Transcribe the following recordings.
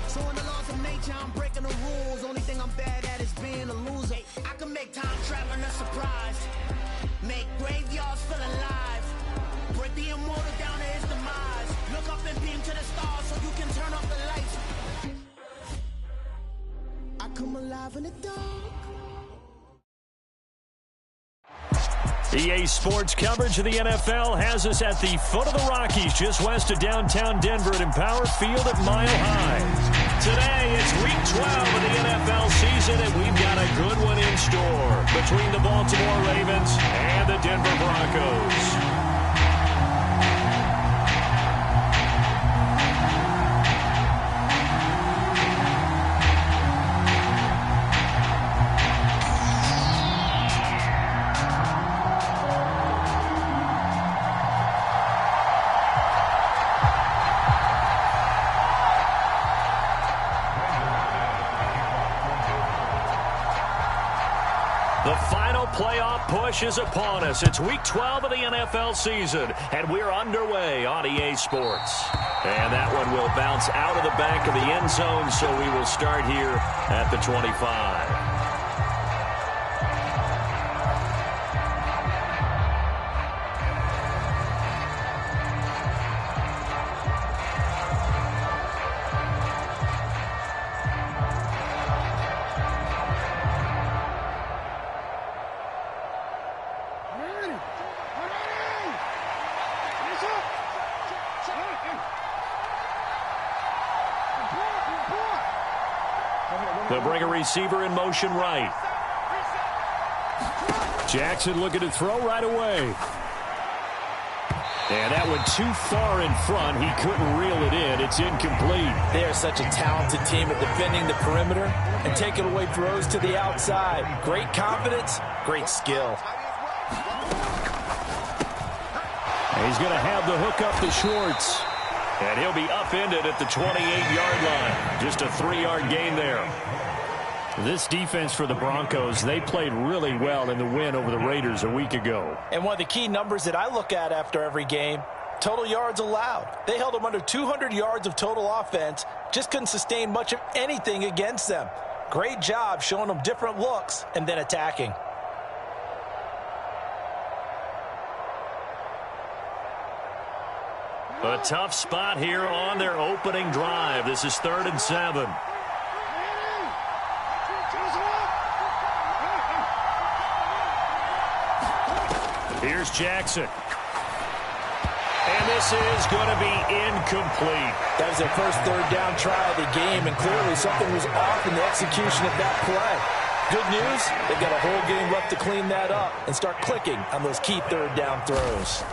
So in the laws of nature, I'm breaking the rules. Only thing I'm bad at is being a loser. I can make time traveling a surprise. Make graveyards feel alive. Break the immortal down to his demise. Look up and beam to the stars so you can turn off the lights. I come alive in the dark. EA Sports coverage of the NFL has us at the foot of the Rockies, just west of downtown Denver at Empower Field at Mile High. Today, it's Week 12 of the NFL season, and we've got a good one in store between the Baltimore Ravens and the Denver Broncos. The final playoff push is upon us. It's Week 12 of the NFL season, and we're underway on EA Sports. And that one will bounce out of the back of the end zone, so we will start here at the 25. They'll bring a receiver in motion right. Jackson looking to throw right away. And that went too far in front. He couldn't reel it in. It's incomplete. They are such a talented team at defending the perimeter and taking away throws to the outside. Great confidence, great skill. And he's going to have the hook up to Schwartz. And he'll be upended at the 28-yard line. Just a 3-yard gain there. This defense for the Broncos, they played really well in the win over the Raiders a week ago. And one of the key numbers that I look at after every game, total yards allowed. They held them under 200 yards of total offense, just couldn't sustain much of anything against them. Great job showing them different looks and then attacking. A tough spot here on their opening drive. This is 3rd and 7. Here's Jackson. And this is going to be incomplete. That was their first 3rd down try of the game, and clearly something was off in the execution of that play. Good news, they've got a whole game left to clean that up and start clicking on those key 3rd down throws.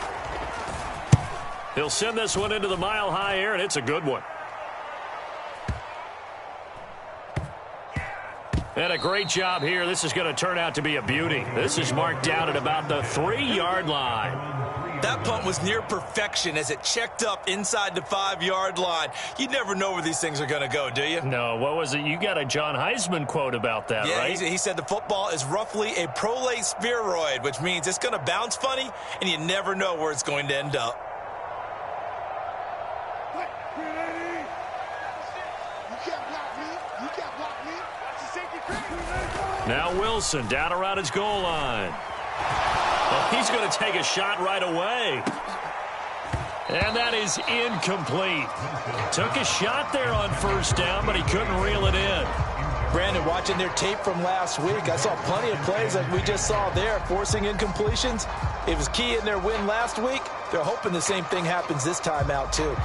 He'll send this one into the mile-high air, and it's a good one. And a great job here. This is going to turn out to be a beauty. This is marked down at about the 3-yard line. That punt was near perfection as it checked up inside the 5-yard line. You never know where these things are going to go, do you? No, what was it? You got a John Heisman quote about that, right? Yeah, he said the football is roughly a prolate spheroid, which means it's going to bounce funny, and you never know where it's going to end up. Now Wilson down around his goal line. Well, he's going to take a shot right away. And that is incomplete. Took a shot there on 1st down, but he couldn't reel it in. Brandon, watching their tape from last week, I saw plenty of plays like we just saw there, forcing incompletions. It was key in their win last week. They're hoping the same thing happens this time out, too.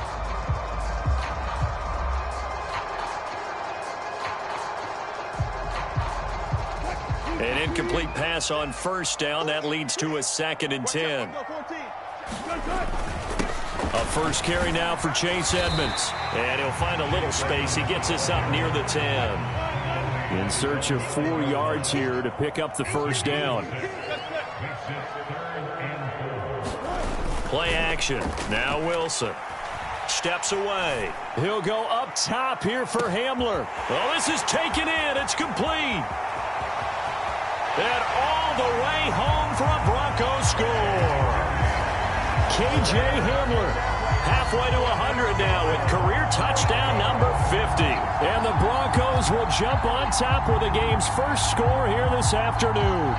An incomplete pass on 1st down. That leads to a 2nd and 10. A first carry now for Chase Edmonds. And he'll find a little space. He gets us up near the 10. In search of 4 yards here to pick up the 1st down. Play action. Now Wilson. Steps away. He'll go up top here for Hamler. Well, this is taken in. It's complete. And all the way home for a Broncos score. K.J. Hamler halfway to 100 now with career touchdown number And the Broncos will jump on top with the game's first score here this afternoon.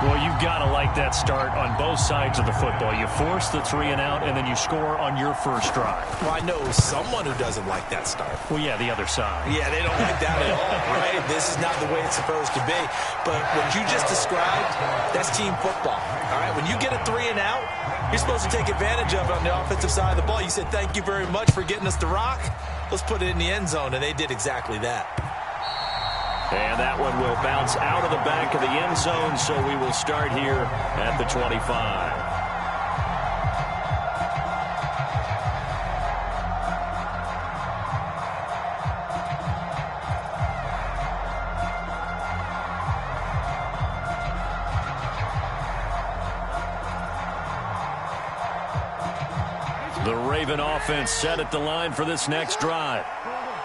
Well, you've got to like that start on both sides of the football. You force the 3-and-out, and then you score on your first drive. Well, I know someone who doesn't like that start. Well, yeah, the other side. Yeah, they don't like that at all, right? This is not the way it's supposed to be. But what you just described, that's team football, all right? When you get a 3-and-out, you're supposed to take advantage of it on the offensive side of the ball. You said, thank you very much for getting us the rock. Let's put it in the end zone, and they did exactly that. And that one will bounce out of the back of the end zone, so we will start here at the 25. The Raven offense set at the line for this next drive.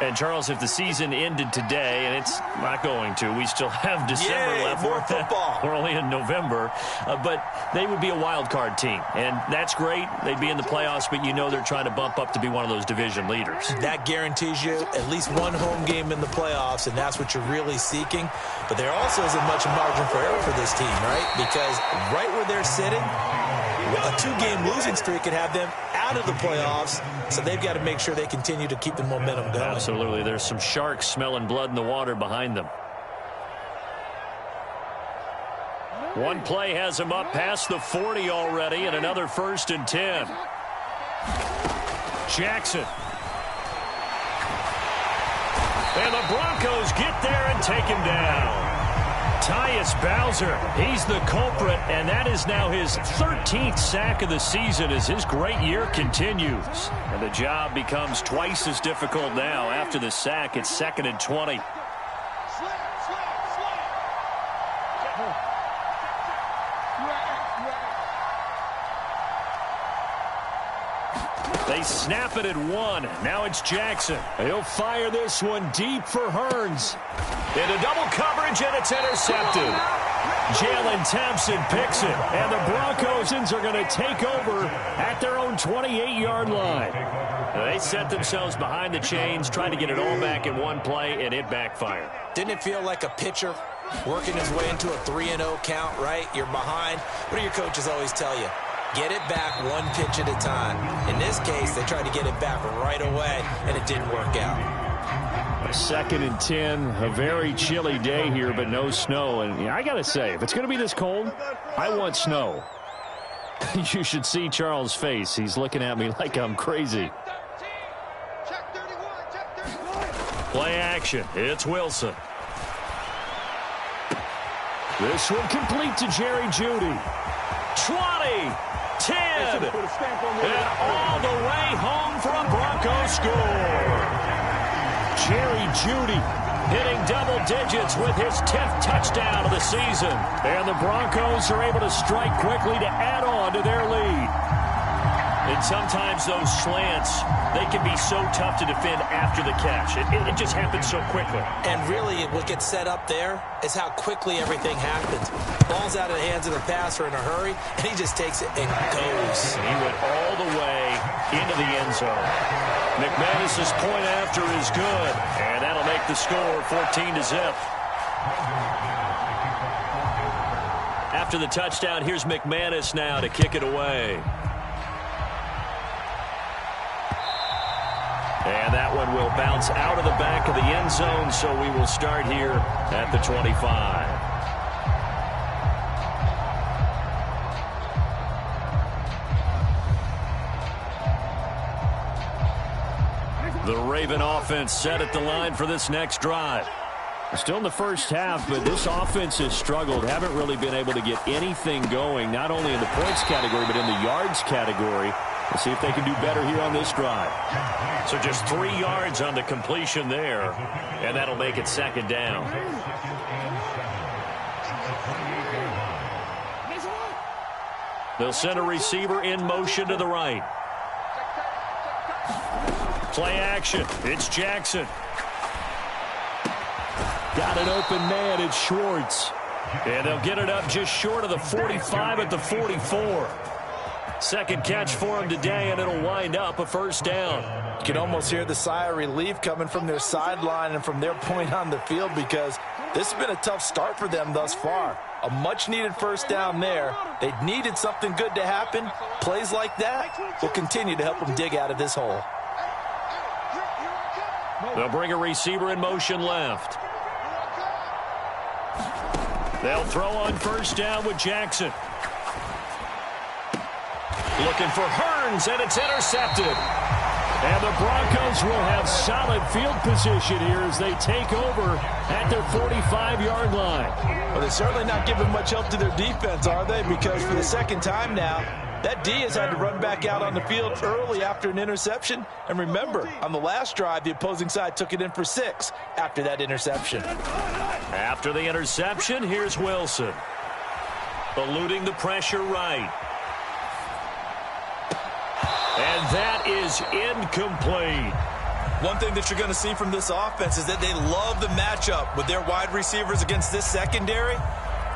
And, Charles, if the season ended today, and it's not going to, we still have December left. More football. We're only in November. But they would be a wild card team. And that's great. They'd be in the playoffs, but you know they're trying to bump up to be one of those division leaders. That guarantees you at least one home game in the playoffs, and that's what you're really seeking. But there also isn't much margin for error for this team, right? Because right where they're sitting, a 2-game losing streak could have them out of the playoffs, so they've got to make sure they continue to keep the momentum going. Absolutely. There's some sharks smelling blood in the water behind them. One play has him up past the 40 already, and another 1st and 10. Jackson. And the Broncos get there and take him down. Tyus Bowser, he's the culprit, and that is now his 13th sack of the season as his great year continues. And the job becomes twice as difficult now. After the sack, it's 2nd and 20. They snap it at 1. Now it's Jackson. He'll fire this one deep for Hearns. Into double coverage, and it's intercepted. Jalen Thompson picks it, and the Broncos are going to take over at their own 28-yard line. They set themselves behind the chains, trying to get it all back in one play, and it backfired. Didn't it feel like a pitcher working his way into a 3-0 count, right? You're behind. What do your coaches always tell you? Get it back one pitch at a time. In this case, they tried to get it back right away, and it didn't work out. 2nd and 10, a very chilly day here, but no snow. And I got to say, if it's going to be this cold, I want snow. You should see Charles' face. He's looking at me like I'm crazy. Play action. It's Wilson. This one complete to Jerry Jeudy. 20, 10, and all the way home for a Broncos score. Jerry Jeudy hitting double digits with his 10th touchdown of the season. And the Broncos are able to strike quickly to add on to their lead. And sometimes those slants, they can be so tough to defend after the catch. It just happens so quickly. And really, what gets set up there is how quickly everything happens. Ball's out of the hands of the passer in a hurry, and he just takes it and goes. And he went all the way into the end zone. McManus's point after is good, and that'll make the score 14-0. After the touchdown, here's McManus now to kick it away. And that one will bounce out of the back of the end zone, so we will start here at the 25. The Raven offense set at the line for this next drive. Still in the first half, but this offense has struggled. Haven't really been able to get anything going, not only in the points category, but in the yards category. Let's see if they can do better here on this drive. So just 3 yards on the completion there, and that'll make it 2nd down. They'll send a receiver in motion to the right. Play action. It's Jackson. Got an open man. It's Schwartz. And they'll get it up just short of the 45 at the 44. Second catch for him today, and it'll wind up a first down. You can almost hear the sigh of relief coming from their sideline and from their point on the field, because this has been a tough start for them thus far. A much-needed first down there. They needed something good to happen. Plays like that will continue to help them dig out of this hole. They'll bring a receiver in motion left. They'll throw on first down with Jackson. Looking for Hearns, and it's intercepted. And the Broncos will have solid field position here as they take over at their 45-yard line. Well, they're certainly not giving much help to their defense, are they? Because for the second time now, that D has had to run back out on the field early after an interception. And remember, on the last drive, the opposing side took it in for 6 after that interception. After the interception, here's Wilson. Eluding the pressure right. And that is incomplete. One thing that you're going to see from this offense is that they love the matchup with their wide receivers against this secondary.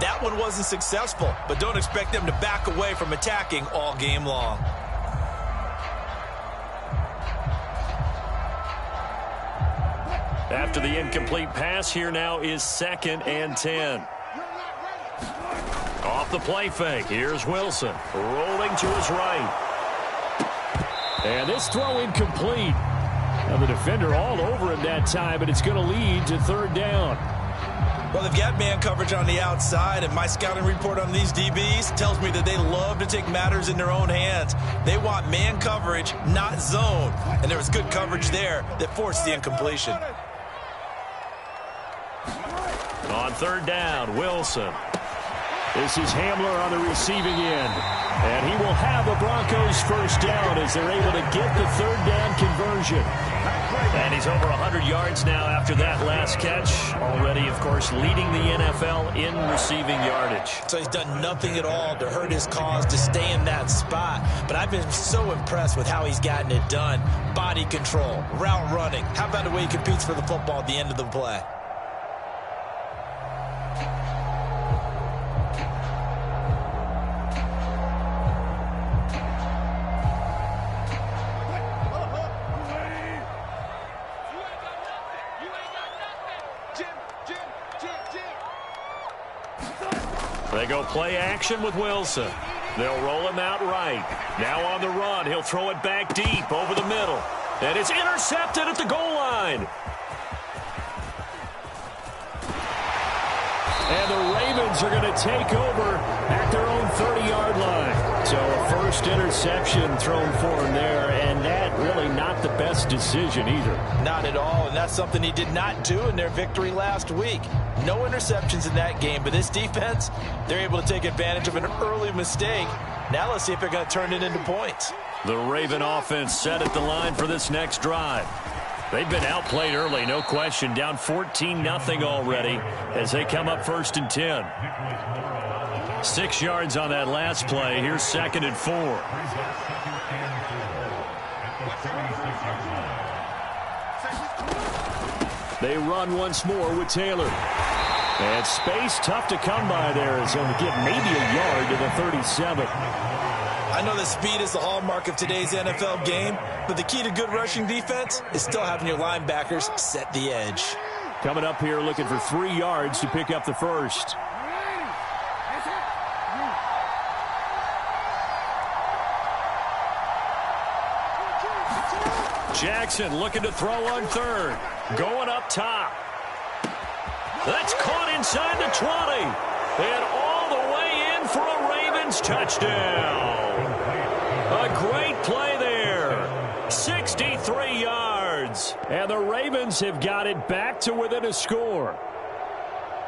That one wasn't successful, but don't expect them to back away from attacking all game long. After the incomplete pass, here now is 2nd and 10. Off the play fake, here's Wilson. Rolling to his right. And this throw incomplete. Now the defender all over him that time, but it's going to lead to 3rd down. Well, they've got man coverage on the outside, and my scouting report on these DBs tells me that they love to take matters in their own hands. They want man coverage, not zone. And there was good coverage there that forced the incompletion. On 3rd down, Wilson. This is Hamler on the receiving end. And he will have the Broncos first down as they're able to get the 3rd down conversion. And he's over 100 yards now after that last catch. Already, of course, leading the NFL in receiving yardage. So he's done nothing at all to hurt his cause to stay in that spot. But I've been so impressed with how he's gotten it done. Body control, route running. How about the way he competes for the football at the end of the play? They go play action with Wilson. They'll roll him out right. Now on the run, he'll throw it back deep over the middle. And it's intercepted at the goal line. And the Ravens are going to take over at their own 30-yard line. So a first interception thrown for him there, and that really not the best decision either. Not at all, and that's something he did not do in their victory last week. No interceptions in that game, but this defense, they're able to take advantage of an early mistake. Now let's see if they're going to turn it into points. The Raven offense set at the line for this next drive. They've been outplayed early, no question. Down 14-0 already as they come up 1st and 10. 6 yards on that last play. Here's 2nd and 4. They run once more with Taylor. And space tough to come by there as he'll get maybe a yard to the 37. I know that speed is the hallmark of today's NFL game, but the key to good rushing defense is still having your linebackers set the edge. Coming up here looking for 3 yards to pick up the first. Jackson looking to throw on 3rd. Going up top. That's caught inside the 20. And all the way in for a Ravens touchdown. A great play there. 63 yards. And the Ravens have got it back to within a score.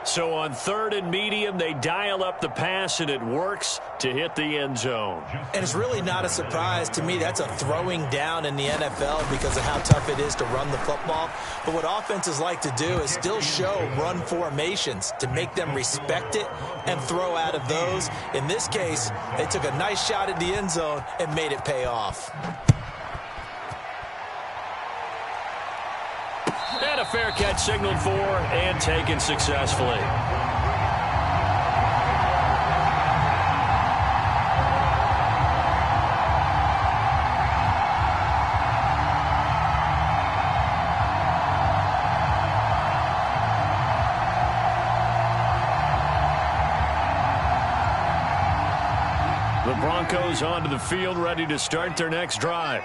So on 3rd and medium, they dial up the pass, and it works to hit the end zone. And it's really not a surprise to me. That's a throwing down in the NFL because of how tough it is to run the football. But what offenses like to do is still show run formations to make them respect it and throw out of those. In this case, they took a nice shot at the end zone and made it pay off. And a fair catch signaled for and taken successfully. Broncos onto the field, ready to start their next drive.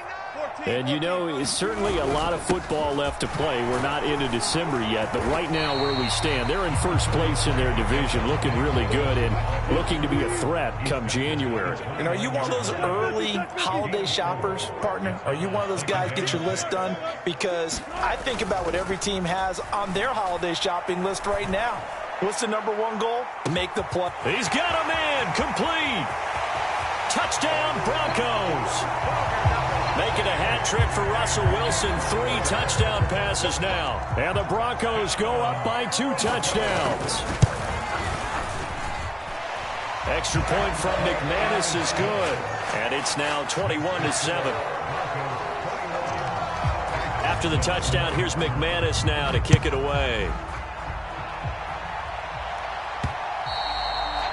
And, you know, it's certainly a lot of football left to play. We're not into December yet, but right now where we stand, they're in first place in their division, looking really good and looking to be a threat come January. And are you one of those early holiday shoppers, partner? Are you one of those guys get your list done? Because I think about what every team has on their holiday shopping list right now. What's the number one goal? Make the play. He's got a man, complete. Touchdown, Broncos. Making a hat trick for Russell Wilson. 3 touchdown passes now. And the Broncos go up by 2 touchdowns. Extra point from McManus is good. And it's now 21-7. After the touchdown, here's McManus now to kick it away.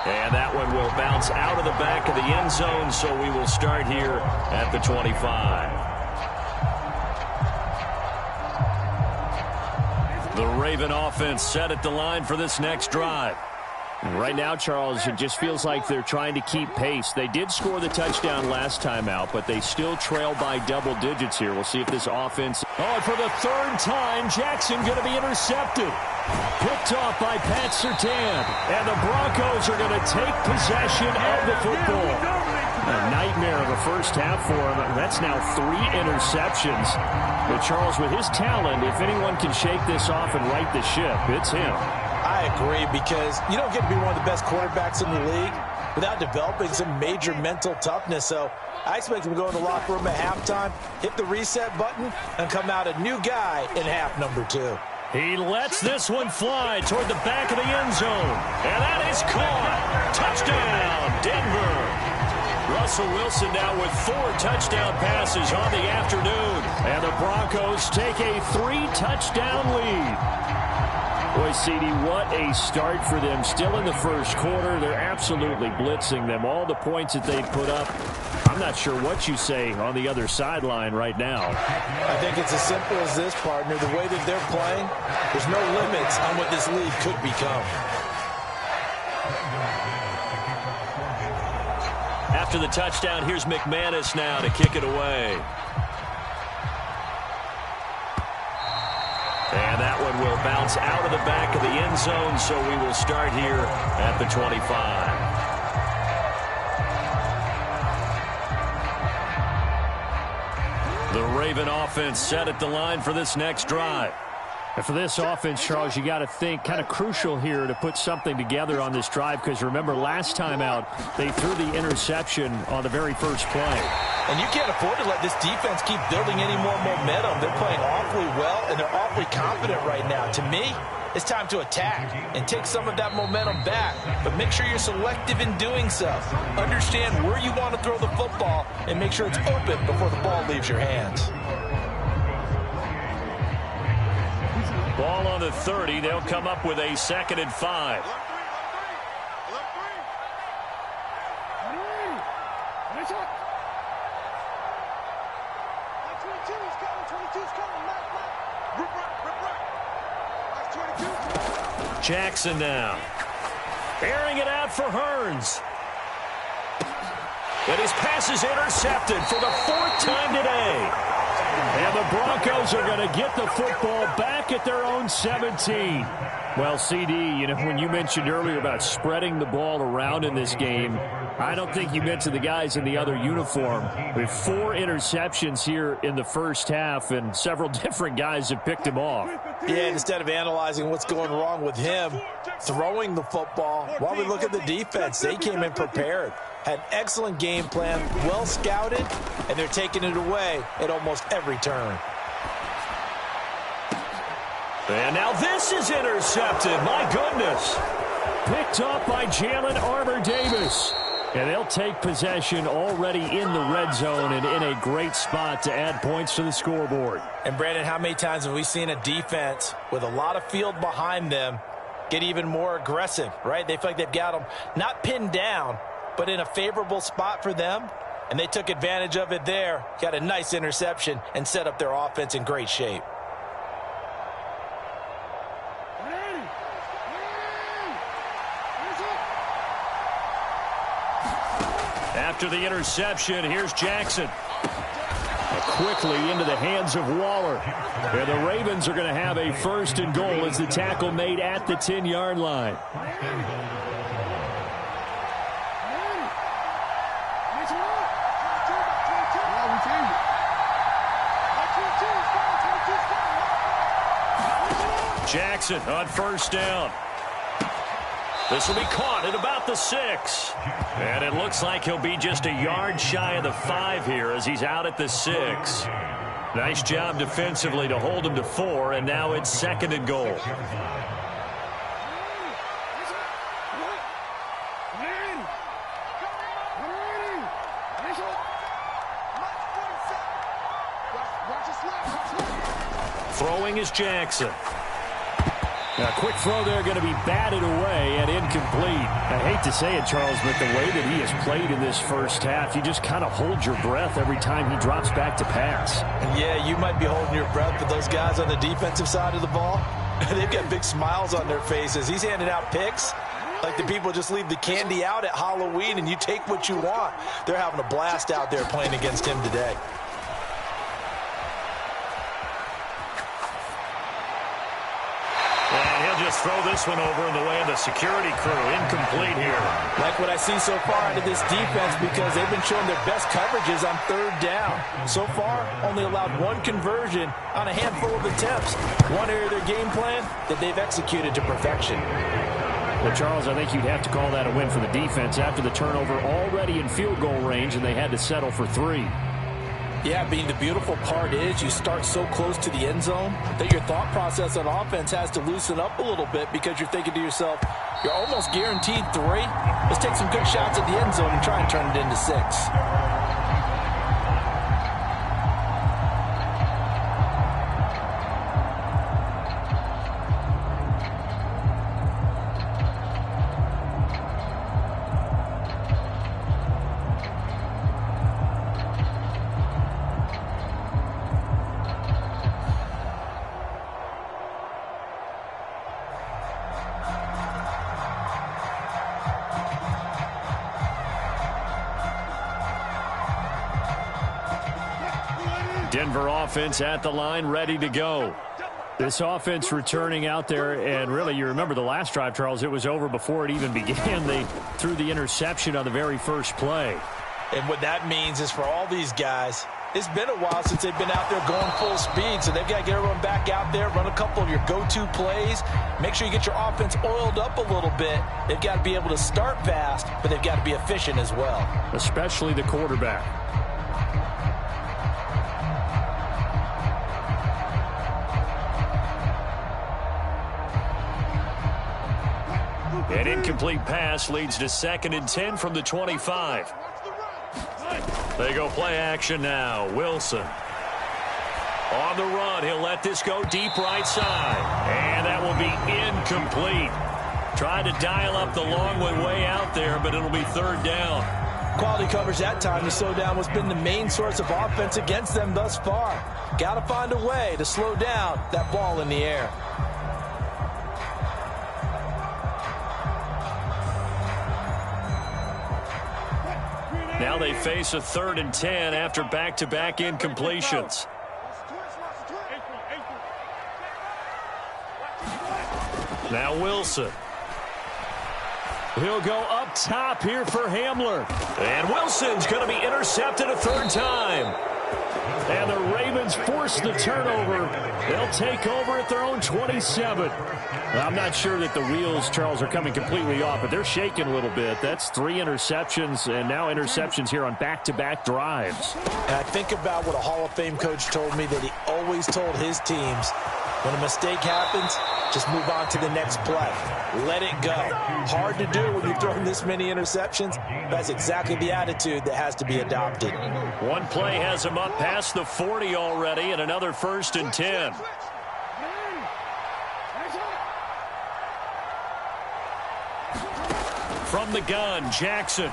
And that one will bounce out of the back of the end zone, so we will start here at the 25. The Raven offense set at the line for this next drive. Right now, Charles, it just feels like they're trying to keep pace. They did score the touchdown last time out, but they still trail by double digits here. We'll see if this offense... Oh, and for the 3rd time, Jackson going to be intercepted. Picked off by Pat Surtain. And the Broncos are going to take possession of the football. A nightmare of a first half for him. That's now 3 interceptions. But Charles, with his talent, if anyone can shake this off and right the ship, it's him. I agree, because you don't get to be one of the best quarterbacks in the league without developing some major mental toughness. So I expect him to go in the locker room at halftime, hit the reset button, and come out a new guy in half number 2. He lets this one fly toward the back of the end zone. And that is caught. Touchdown, Denver. Russell Wilson now with 4 touchdown passes on the afternoon. And the Broncos take a 3-touchdown lead. Boy, CD, what a start for them. Still in the first quarter. They're absolutely blitzing them. All the points that they put up, I'm not sure what you say on the other sideline right now. I think it's as simple as this, partner. The way that they're playing, there's no limits on what this league could become. After the touchdown, here's McManus now to kick it away. And that one will bounce out of the back of the end zone, so we will start here at the 25. The Raven offense set at the line for this next drive. And for this offense, Charles, you got to think kind of crucial here to put something together on this drive, because remember, last time out, they threw the interception on the very first play. And you can't afford to let this defense keep building any more momentum. They're playing awfully well, and they're awfully confident right now. To me, it's time to attack and take some of that momentum back. But make sure you're selective in doing so. Understand where you want to throw the football and make sure it's open before the ball leaves your hands. Ball on the 30. They'll come up with a 2nd and 5. Jackson now. Airing it out for Hearns. And his pass is intercepted for the 4th time today. And the Broncos are going to get the football back at their own 17. Well, CD, you know, when you mentioned earlier about spreading the ball around in this game, I don't think you meant to the guys in the other uniform. We have 4 interceptions here in the first half, and several different guys have picked him off. Yeah, instead of analyzing what's going wrong with him, throwing the football, while we look at the defense, they came in prepared. Had an excellent game plan, well scouted, and they're taking it away at almost every turn. And now this is intercepted. My goodness. Picked up by Jalen Armour-Davis. And they'll take possession already in the red zone and in a great spot to add points to the scoreboard. And, Brandon, how many times have we seen a defense with a lot of field behind them get even more aggressive, right? They feel like they've got them not pinned down, but in a favorable spot for them. And they took advantage of it there, got a nice interception, and set up their offense in great shape. After the interception, here's Jackson. Quickly into the hands of Waller. And the Ravens are going to have a 1st and goal as the tackle made at the 10-yard line. Jackson on 1st down. This will be caught at about the 6. And it looks like he'll be just a yard shy of the 5 here as he's out at the 6. Nice job defensively to hold him to 4, and now it's 2nd and goal. Throwing is Jackson. A quick throw there going to be batted away and incomplete. I hate to say it, Charles, but the way that he has played in this first half, you just kind of hold your breath every time he drops back to pass. Yeah, you might be holding your breath, but those guys on the defensive side of the ball, they've got big smiles on their faces. He's handing out picks like the people just leave the candy out at Halloween and you take what you want. They're having a blast out there playing against him today. Just throw this one over in the way of the security crew. Incomplete here. Like what I see so far out of this defense because they've been showing their best coverages on 3rd down. So far, only allowed 1 conversion on a handful of attempts. One area of their game plan that they've executed to perfection. Well, Charles, I think you'd have to call that a win for the defense after the turnover already in field goal range, and they had to settle for 3. Yeah, Bean, the beautiful part is you start so close to the end zone that your thought process on offense has to loosen up a little bit because you're thinking to yourself, you're almost guaranteed 3. Let's take some good shots at the end zone and try and turn it into 6. Denver offense at the line, ready to go. This offense returning out there, and really, you remember the last drive, Charles, it was over before it even began. They threw the interception on the very first play. And what that means is for all these guys, it's been a while since they've been out there going full speed, so they've got to get everyone back out there, run a couple of your go-to plays, make sure you get your offense oiled up a little bit. They've got to be able to start fast, but they've got to be efficient as well. Especially the quarterback. An incomplete pass leads to 2nd and 10 from the 25. They go play action now. Wilson. On the run, he'll let this go deep right side. And that will be incomplete. Tried to dial up the long one way out there, but it'll be 3rd down. Quality coverage that time to slow down what's been the main source of offense against them thus far. Got to find a way to slow down that ball in the air. Now they face a 3rd and 10 after back-to-back incompletions. Now Wilson. He'll go up top here for Hamler. And Wilson's going to be intercepted a 3rd time. And the Ravens force the turnover. They'll take over at their own 27. I'm not sure that the wheels, Charles, are coming completely off, but they're shaking a little bit. That's 3 interceptions, and now interceptions here on back-to-back drives. And I think about what a Hall of Fame coach told me that he always told his teams, when a mistake happens, just move on to the next play. Let it go. Hard to do when you're throwing this many interceptions. That's exactly the attitude that has to be adopted. One play has him up past the 40 already, and another 1st and 10. From the gun, Jackson.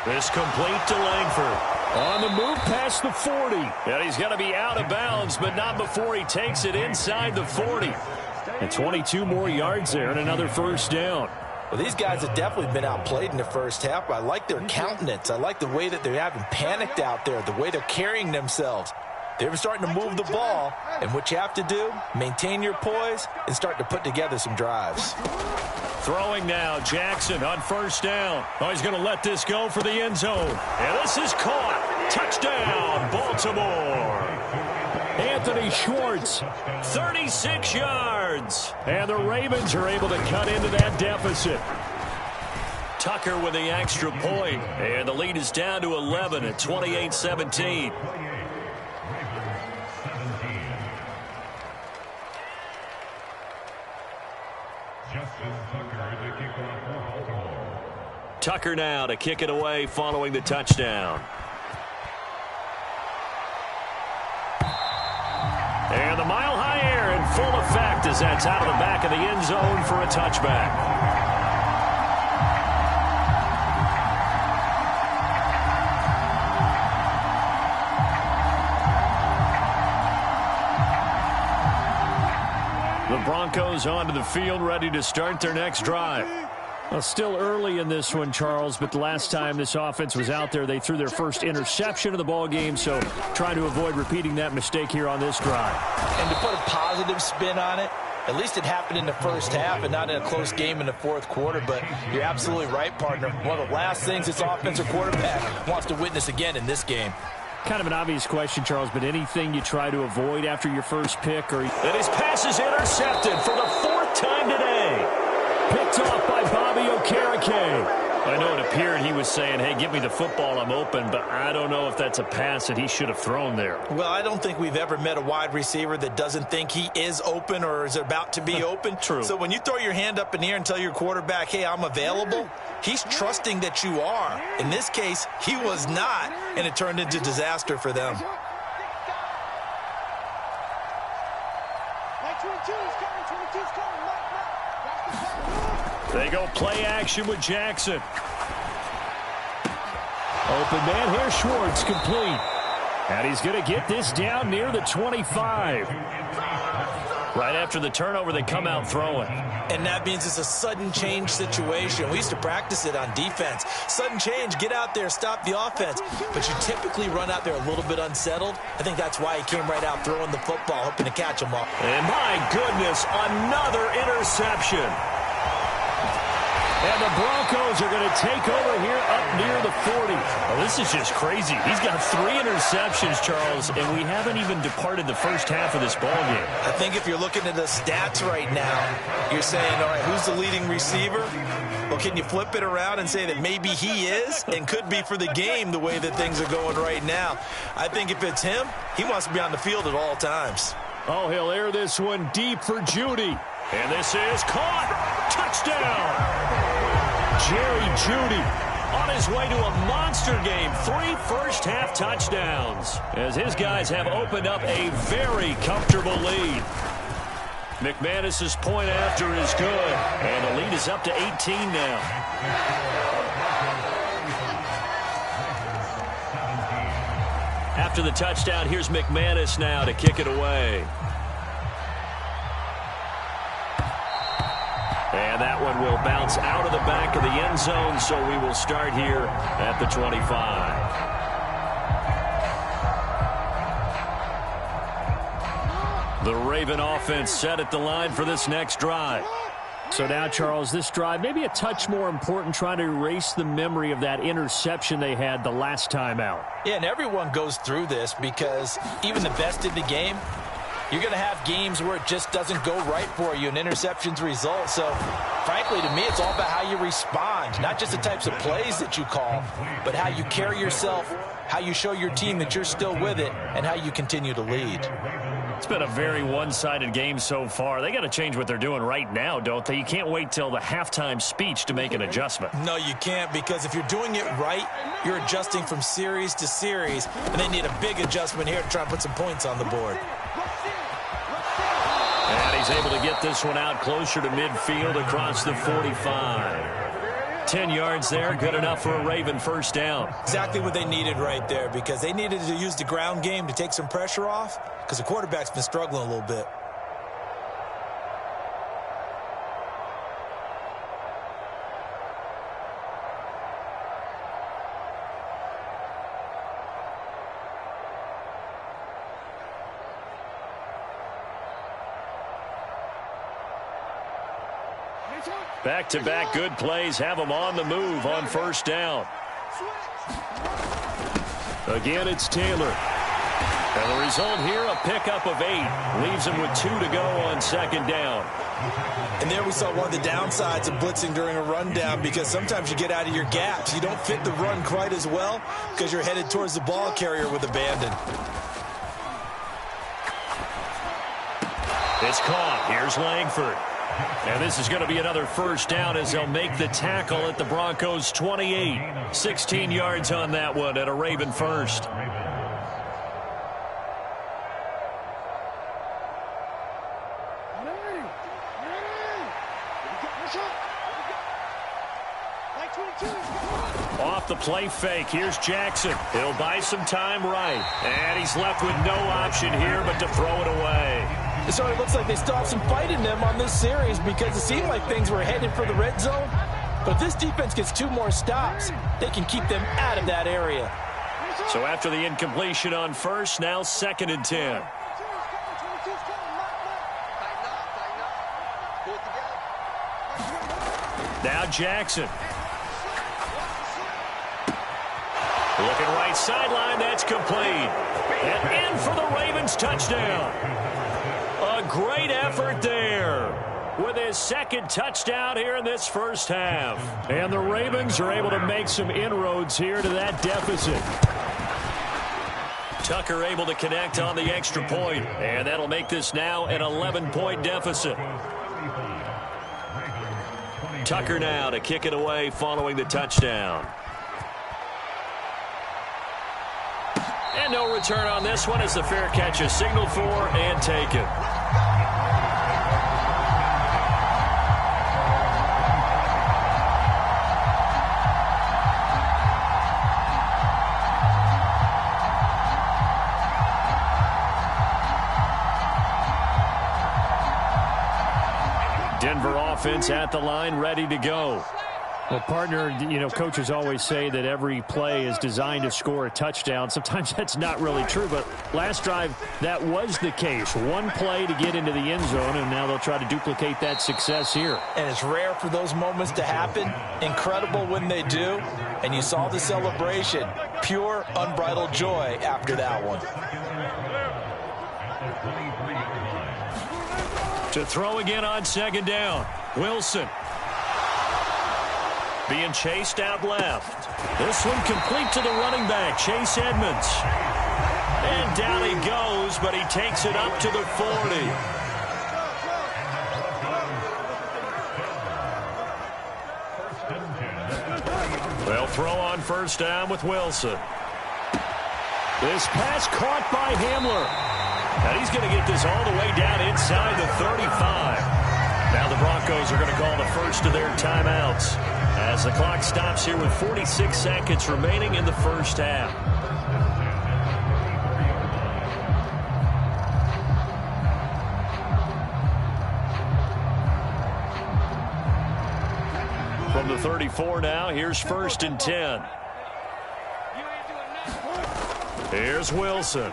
This complete to Langford. On the move past the 40. And he's going to be out of bounds, but not before he takes it inside the 40. And 22 more yards there and another 1st down. Well, these guys have definitely been outplayed in the first half. I like their countenance. I like the way that they're having panicked out there, the way they're carrying themselves. They're starting to move the ball, and what you have to do, maintain your poise and start to put together some drives. Throwing now, Jackson on first down. Oh, he's going to let this go for the end zone. And this is caught. Touchdown, Baltimore. Anthony Schwartz, 36 yards. And the Ravens are able to cut into that deficit. Tucker with the extra point. And the lead is down to 11 at 28-17. Tucker now to kick it away following the touchdown. And the mile-high air in full effect as that's out of the back of the end zone for a touchback. The Broncos onto the field, ready to start their next drive. Well, still early in this one, Charles, but the last time this offense was out there, they threw their first interception of the ball game, so trying to avoid repeating that mistake here on this drive. And to put a positive spin on it, at least it happened in the first half and not in a close game in the fourth quarter, but you're absolutely right, partner. One of the last things this offensive quarterback wants to witness again in this game. Kind of an obvious question, Charles, but anything you try to avoid after your first pick? And his pass is intercepted for the fourth time today. Picked off by Bobby Okereke. I know it appeared he was saying, hey, give me the football, I'm open, but I don't know if that's a pass that he should have thrown there. Well, I don't think we've ever met a wide receiver that doesn't think he is open or is about to be open. True. So when you throw your hand up in the air and tell your quarterback, hey, I'm available, he's trusting that you are. In this case, he was not, and it turned into disaster for them. They go play action with Jackson. Open man here, Schwartz, complete. And he's going to get this down near the 25. Right after the turnover, they come out throwing. And that means it's a sudden change situation. We used to practice it on defense. Sudden change, get out there, stop the offense. But you typically run out there a little bit unsettled. I think that's why he came right out throwing the football, hoping to catch him up. And my goodness, another interception. And the Broncos are going to take over here up near the 40. Oh, this is just crazy. He's got 3 interceptions, Charles, and we haven't even departed the first half of this ballgame. I think if you're looking at the stats right now, you're saying, all right, who's the leading receiver? Well, can you flip it around and say that maybe he is and could be for the game the way that things are going right now? I think if it's him, he wants to be on the field at all times. Oh, he'll air this one deep for Judy. And this is caught. Touchdown. Jerry Judy on his way to a monster game. 3 first-half touchdowns as his guys have opened up a very comfortable lead. McManus's point after is good, and the lead is up to 18 now. After the touchdown, here's McManus now to kick it away. And that one will bounce out of the back of the end zone, so we will start here at the 25. The Raven offense set at the line for this next drive. So now, Charles, this drive maybe a touch more important, trying to erase the memory of that interception they had the last time out. Yeah, and everyone goes through this because even the best in the game, you're going to have games where it just doesn't go right for you, and interceptions result. So, frankly, to me, it's all about how you respond, not just the types of plays that you call, but how you carry yourself, how you show your team that you're still with it, and how you continue to lead. It's been a very one-sided game so far. They got to change what they're doing right now, don't they? You can't wait till the halftime speech to make an adjustment. No, you can't, because if you're doing it right, you're adjusting from series to series, and they need a big adjustment here to try and put some points on the board. And he's able to get this one out closer to midfield across the 45. 10 yards there, good enough for a Raven first down. Exactly what they needed right there, because they needed to use the ground game to take some pressure off, because the quarterback's been struggling a little bit. Back-to-back good plays have them on the move on first down. Again, it's Taylor. And the result here, a pickup of 8. Leaves him with 2 to go on second down. And there we saw one of the downsides of blitzing during a rundown, because sometimes you get out of your gaps. You don't fit the run quite as well because you're headed towards the ball carrier with abandon. It's caught. Here's Langford. And this is going to be another first down as they'll make the tackle at the Broncos' 28. 16 yards on that one at a Raven first. Off the play fake. Here's Jackson. He'll buy some time right. And he's left with no option here but to throw it away. It sort of looks like they still have some fight in them on this series, because it seemed like things were headed for the red zone. But if this defense gets 2 more stops, they can keep them out of that area. So after the incompletion on first, now 2nd and 10. Now Jackson. Looking right sideline, that's complete. And in for the Ravens touchdown. A great effort there with his 2nd touchdown here in this first half. And the Ravens are able to make some inroads here to that deficit. Tucker able to connect on the extra point, and that'll make this now an 11-point deficit. Tucker now to kick it away following the touchdown. And no return on this one as the fair catch is signaled for and taken. Denver offense at the line, ready to go. Well, partner, coaches always say that every play is designed to score a touchdown. Sometimes that's not really true, but last drive, that was the case. One play to get into the end zone, and now they'll try to duplicate that success here. And it's rare for those moments to happen. Incredible when they do. And you saw the celebration. Pure, unbridled joy after that one. To throw again on 2nd down. Wilson. Being chased out left. This one complete to the running back, Chase Edmonds. And down he goes, but he takes it up to the 40. They'll throw on first down with Wilson. This pass caught by Hamler. And he's going to get this all the way down inside the 35. Now the Broncos are going to call the first of their timeouts as the clock stops here with 46 seconds remaining in the first half. From the 34 now, here's 1st and 10. Here's Wilson.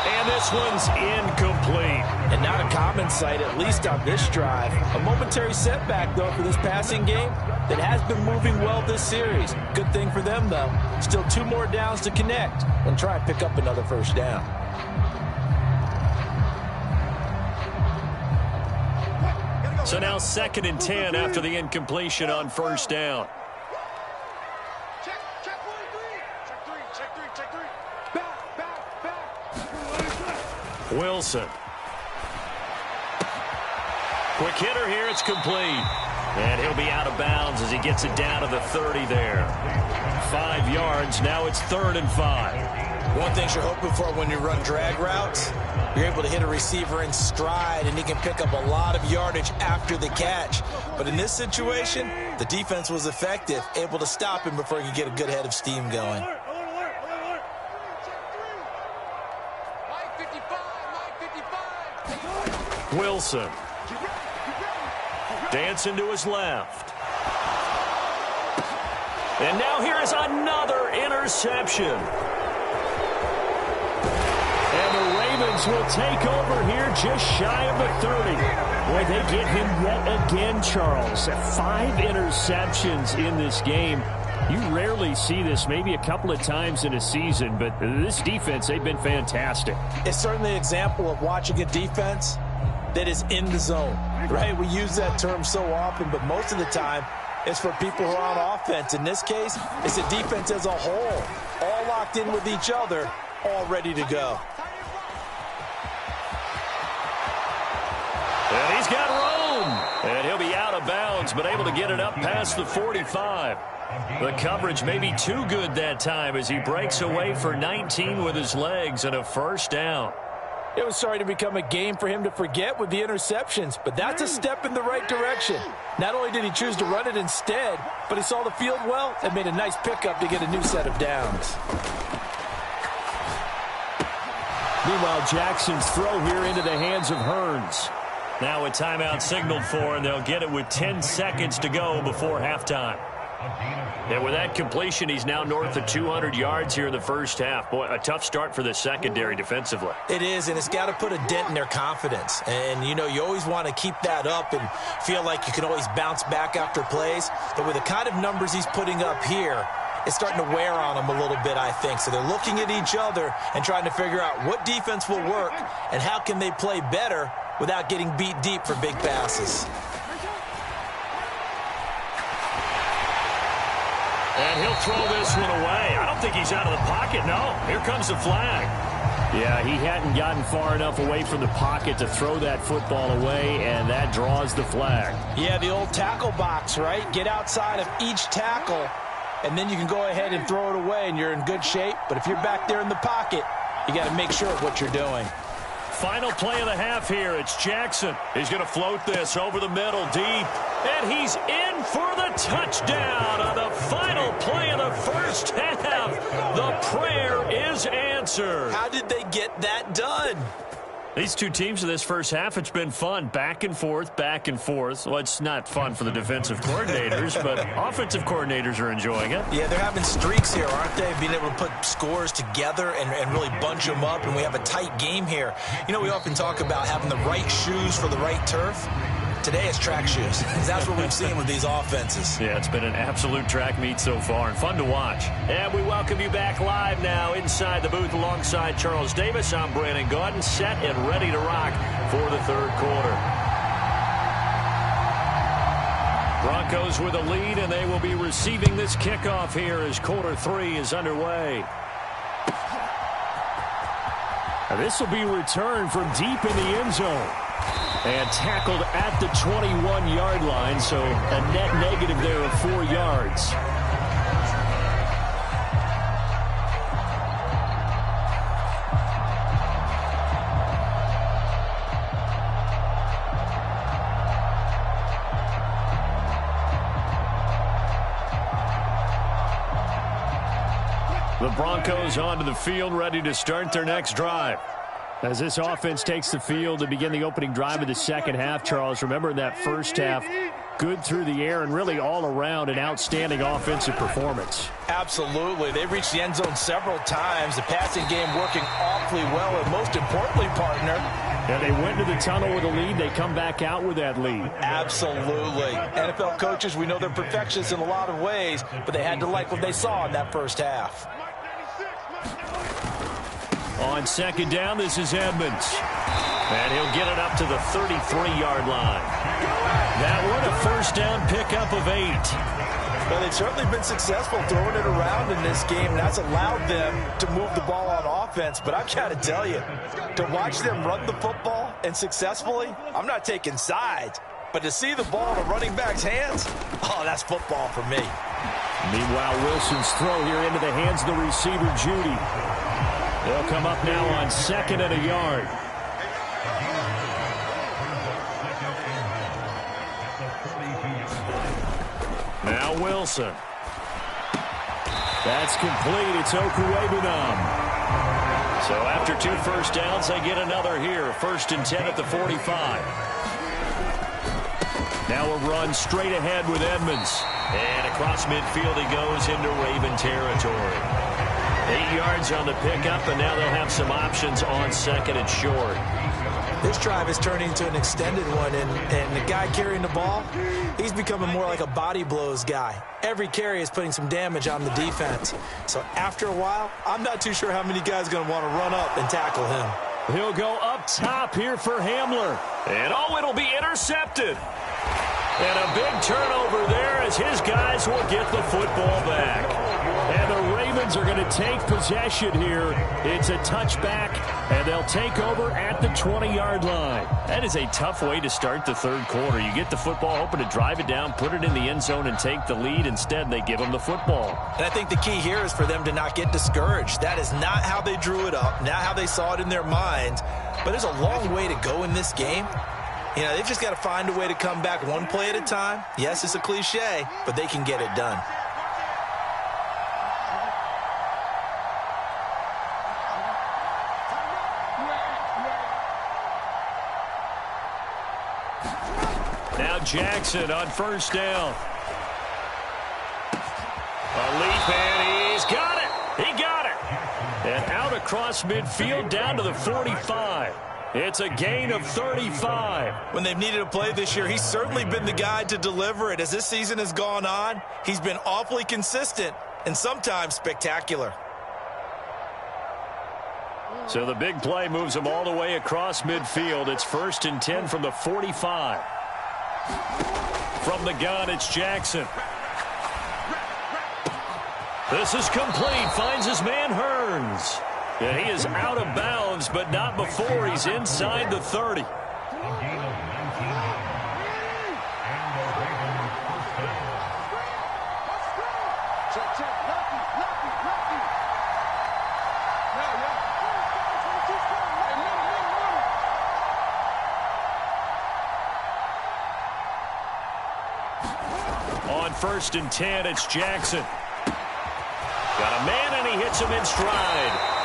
And this one's incomplete. And not a common sight, at least on this drive. A momentary setback, though, for this passing game that has been moving well this series. Good thing for them, though. Still 2 more downs to connect and try and pick up another first down. So now 2nd and 10 after the incompletion on first down. Wilson. Quick hitter here, it's complete. And he'll be out of bounds as he gets it down to the 30 there. 5 yards, now it's 3rd and 5. One thing you're hoping for when you run drag routes, you're able to hit a receiver in stride, and he can pick up a lot of yardage after the catch. But in this situation, the defense was effective, able to stop him before he could get a good head of steam going. Wilson. Dancing to his left. And now here is another interception. And the Ravens Braves will take over here just shy of the 30. Boy, they get him yet again, Charles. 5 interceptions in this game. You rarely see this, maybe a couple of times in a season, but this defense, they've been fantastic. It's certainly an example of watching a defense that is in the zone, right? We use that term so often, but most of the time, it's for people who are on offense. In this case, it's a defense as a whole, all locked in with each other, all ready to go. And he's got room. And he'll be out of bounds, but able to get it up past the 45. The coverage may be too good that time as he breaks away for 19 with his legs and a first down. It was starting to become a game for him to forget with the interceptions, but that's a step in the right direction. Not only did he choose to run it instead, but he saw the field well and made a nice pickup to get a new set of downs. Meanwhile, Jackson's throw here into the hands of Hearns. Now a timeout signaled for, and they'll get it with 10 seconds to go before halftime. And with that completion, he's now north of 200 yards here in the first half. Boy, a tough start for the secondary defensively. It is, and it's got to put a dent in their confidence. And, you know, you always want to keep that up and feel like you can always bounce back after plays. But with the kind of numbers he's putting up here, it's starting to wear on them a little bit, I think. So they're looking at each other and trying to figure out what defense will work and how can they play better without getting beat deep for big passes. And he'll throw this one away. I don't think he's out of the pocket, no. Here comes the flag. Yeah, he hadn't gotten far enough away from the pocket to throw that football away, and that draws the flag. Yeah, the old tackle box, right? Get outside of each tackle, and then you can go ahead and throw it away, and you're in good shape. But if you're back there in the pocket, you got to make sure of what you're doing. Final play of the half here. It's Jackson. He's going to float this over the middle deep. And he's in for the touchdown on the final play of the first half. The prayer is answered. How did they get that done? These two teams in this first half, it's been fun. Back and forth, back and forth. Well, it's not fun for the defensive coordinators, but offensive coordinators are enjoying it. Yeah, they're having streaks here, aren't they? Being able to put scores together and really bunch them up, and we have a tight game here. You know, we often talk about having the right shoes for the right turf. Today it's track shoes. That's what we've seen with these offenses. Yeah, it's been an absolute track meet so far and fun to watch. And we welcome you back live now inside the booth alongside Charles Davis. I'm Brandon Gaudin, set and ready to rock for the third quarter. Broncos with a lead, and they will be receiving this kickoff here as quarter 3 is underway. Now, this will be returned from deep in the end zone. And tackled at the 21-yard line, so a net negative there of 4 yards. The Broncos onto the field, ready to start their next drive. As this offense takes the field to begin the opening drive of the second half, Charles, remember in that first half, good through the air and really all around an outstanding offensive performance. Absolutely. They reached the end zone several times. The passing game working awfully well, and most importantly, partner. Yeah, they went into the tunnel with a lead. They come back out with that lead. Absolutely. NFL coaches, we know they're perfectionists in a lot of ways, but they had to like what they saw in that first half. On second down, this is Edmonds. And he'll get it up to the 33-yard line. That one, a first down pickup of 8. Well, they've certainly been successful throwing it around in this game, and that's allowed them to move the ball on offense. But I've got to tell you, to watch them run the football and successfully, I'm not taking sides. But to see the ball in a running back's hands, oh, that's football for me. Meanwhile, Wilson's throw here into the hands of the receiver, Judy. They'll come up now on second and a yard. Now Wilson. That's complete. It's Okuwebunam. So after 2 first downs, they get another here. 1st and 10 at the 45. Now a run straight ahead with Edmonds. And across midfield he goes into Raven territory. 8 yards on the pickup, and now they'll have some options on second and short. This drive is turning into an extended one, and the guy carrying the ball, he's becoming more like a body blows guy. Every carry is putting some damage on the defense. So after a while, I'm not too sure how many guys are going to want to run up and tackle him. He'll go up top here for Hamler. And it'll be intercepted. And a big turnover there as his guys will get the football back. And the Ravens are going to take possession here. It's a touchback, and they'll take over at the 20-yard line. That is a tough way to start the third quarter. You get the football, hoping to drive it down, put it in the end zone, and take the lead. Instead, they give them the football. And I think the key here is for them to not get discouraged. That is not how they drew it up, not how they saw it in their minds. But there's a long way to go in this game. You know, they've just got to find a way to come back one play at a time. Yes, it's a cliche, but they can get it done. Now Jackson on first down. A leap, and he's got it. He got it. And out across midfield down to the 45. It's a gain of 35. When they've needed a play this year, he's certainly been the guy to deliver it. As this season has gone on, he's been awfully consistent and sometimes spectacular. So the big play moves them all the way across midfield. It's 1st and 10 from the 45. From the gun, it's Jackson. This is complete. Finds his man Hearns. And he is out of bounds, but not before he's inside the 30. On 1st and 10, it's Jackson. Got a man, and he hits him in stride.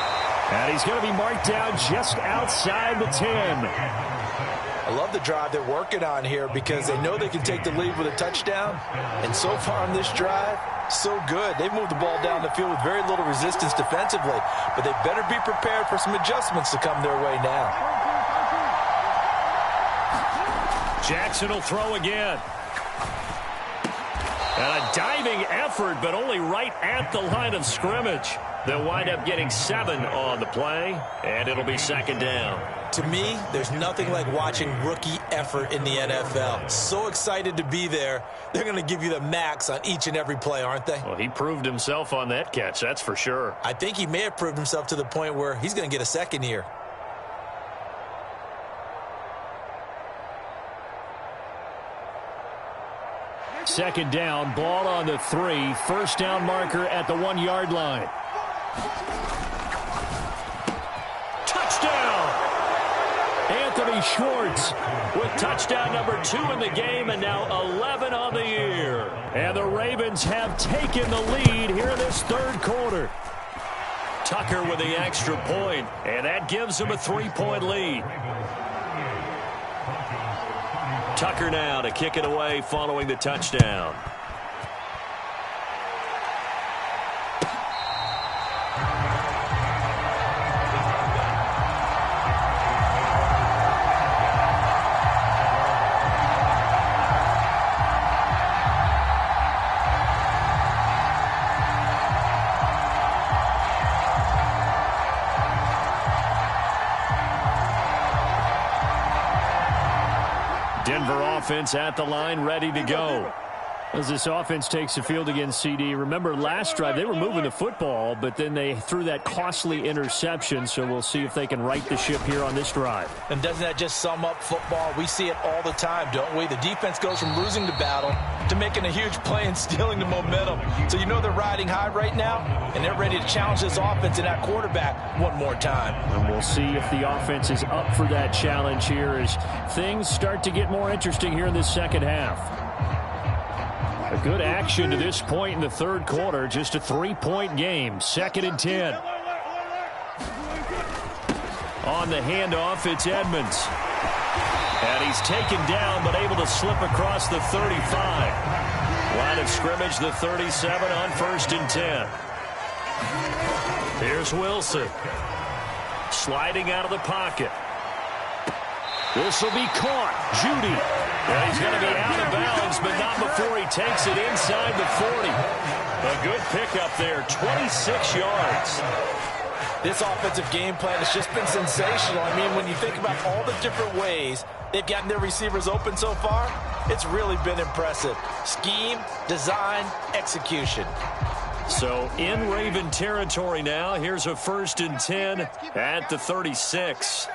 And he's going to be marked down just outside the 10. I love the drive they're working on here because they know they can take the lead with a touchdown. And so far on this drive, so good. They've moved the ball down the field with very little resistance defensively. But they better be prepared for some adjustments to come their way now. Jackson will throw again. And a diving effort, but only right at the line of scrimmage. They'll wind up getting 7 on the play, and it'll be 2nd down. To me, there's nothing like watching rookie effort in the NFL. So excited to be there. They're going to give you the max on each and every play, aren't they? Well, he proved himself on that catch, that's for sure. I think he may have proved himself to the point where he's going to get a second year. Second down, ball on the 3. 1st down marker at the 1-yard line. Touchdown! Anthony Schwartz with touchdown number 2 in the game, and now 11 on the year. And the Ravens have taken the lead here in this third quarter. Tucker with the extra point, and that gives them a 3-point lead. Tucker now to kick it away following the touchdown. Denver offense at the line, ready to go. As this offense takes the field against CD, remember last drive they were moving the football, but then they threw that costly interception, so we'll see if they can right the ship here on this drive. And doesn't that just sum up football? We see it all the time, don't we? The defense goes from losing the battle to making a huge play and stealing the momentum. So you know they're riding high right now, and they're ready to challenge this offense and that quarterback one more time. And we'll see if the offense is up for that challenge here as things start to get more interesting here in this second half. A good action to this point in the third quarter. Just a 3-point game. 2nd and 10. On the handoff, it's Edmonds. And he's taken down, but able to slip across the 35. Line of scrimmage, the 37 on 1st and 10. Here's Wilson. Sliding out of the pocket. This will be caught. Judy. And he's going to be out of bounds, but not before he takes it inside the 40. A good pickup there, 26 yards. This offensive game plan has just been sensational. I mean, when you think about all the different ways they've gotten their receivers open so far, it's really been impressive. Scheme, design, execution. So in Raven territory now. Here's a 1st and 10 at the 36.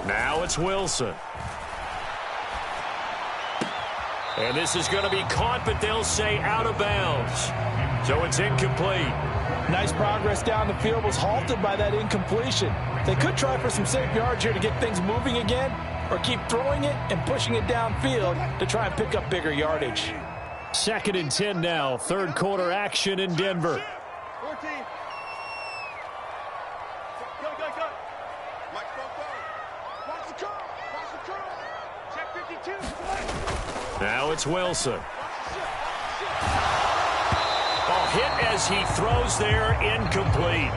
Now it's Wilson. And this is going to be caught, but they'll say out of bounds. So it's incomplete. Nice progress down the field, was halted by that incompletion. They could try for some safe yards here to get things moving again, or keep throwing it and pushing it downfield to try and pick up bigger yardage. 2nd and 10 now. 3rd quarter action in Denver. 14. Go. Watch the curl. Check 52. Now it's Wilson. Hit as he throws there, incomplete.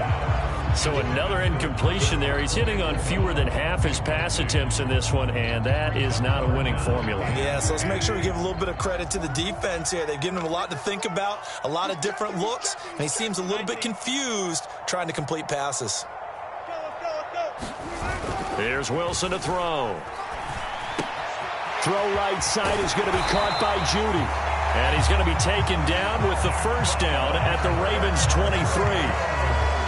So another incompletion there. He's hitting on fewer than half his pass attempts in this one, and that is not a winning formula. Yeah, so let's make sure we give a little bit of credit to the defense here. They've given him a lot to think about, a lot of different looks, and he seems a little bit confused trying to complete passes. Here's Wilson to throw. Throw right side is going to be caught by Judy. And he's going to be taken down with the 1st down at the Ravens' 23.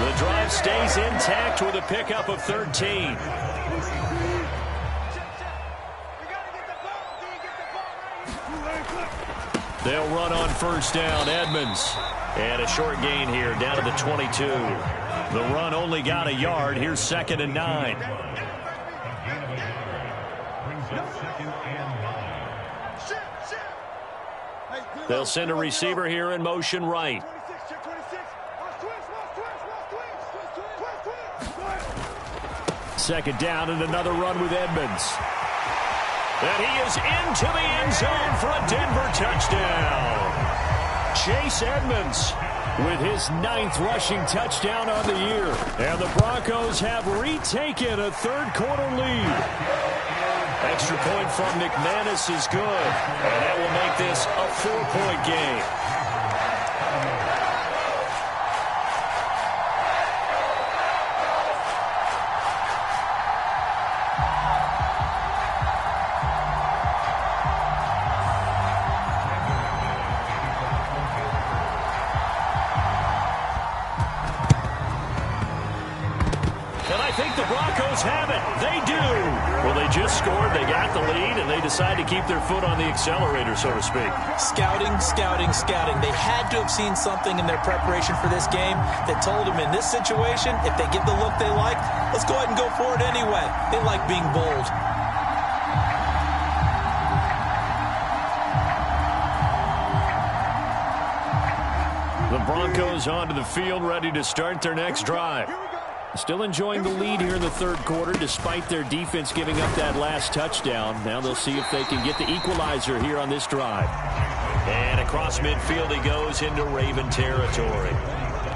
The drive stays intact with a pickup of 13. They'll run on 1st down. Edmonds. And a short gain here down to the 22. The run only got a yard. Here's 2nd and 9. They'll send a receiver here in motion right. 2nd down and another run with Edmonds. And he is into the end zone for a Denver touchdown. Chase Edmonds with his 9th rushing touchdown on the year. And the Broncos have retaken a 3rd quarter lead. Extra point from McManus is good, and that will make this a 4-point game. And I think the Broncos have it. They do. Well, they just scored, they got the lead, and they decide to keep their foot on the accelerator, so to speak. Scouting. They had to have seen something in their preparation for this game that told them in this situation, if they get the look they like, let's go ahead and go for it anyway. They like being bold. The Broncos onto the field, ready to start their next drive. Still enjoying the lead here in the 3rd quarter, despite their defense giving up that last touchdown. Now they'll see if they can get the equalizer here on this drive. And across midfield he goes into Raven territory.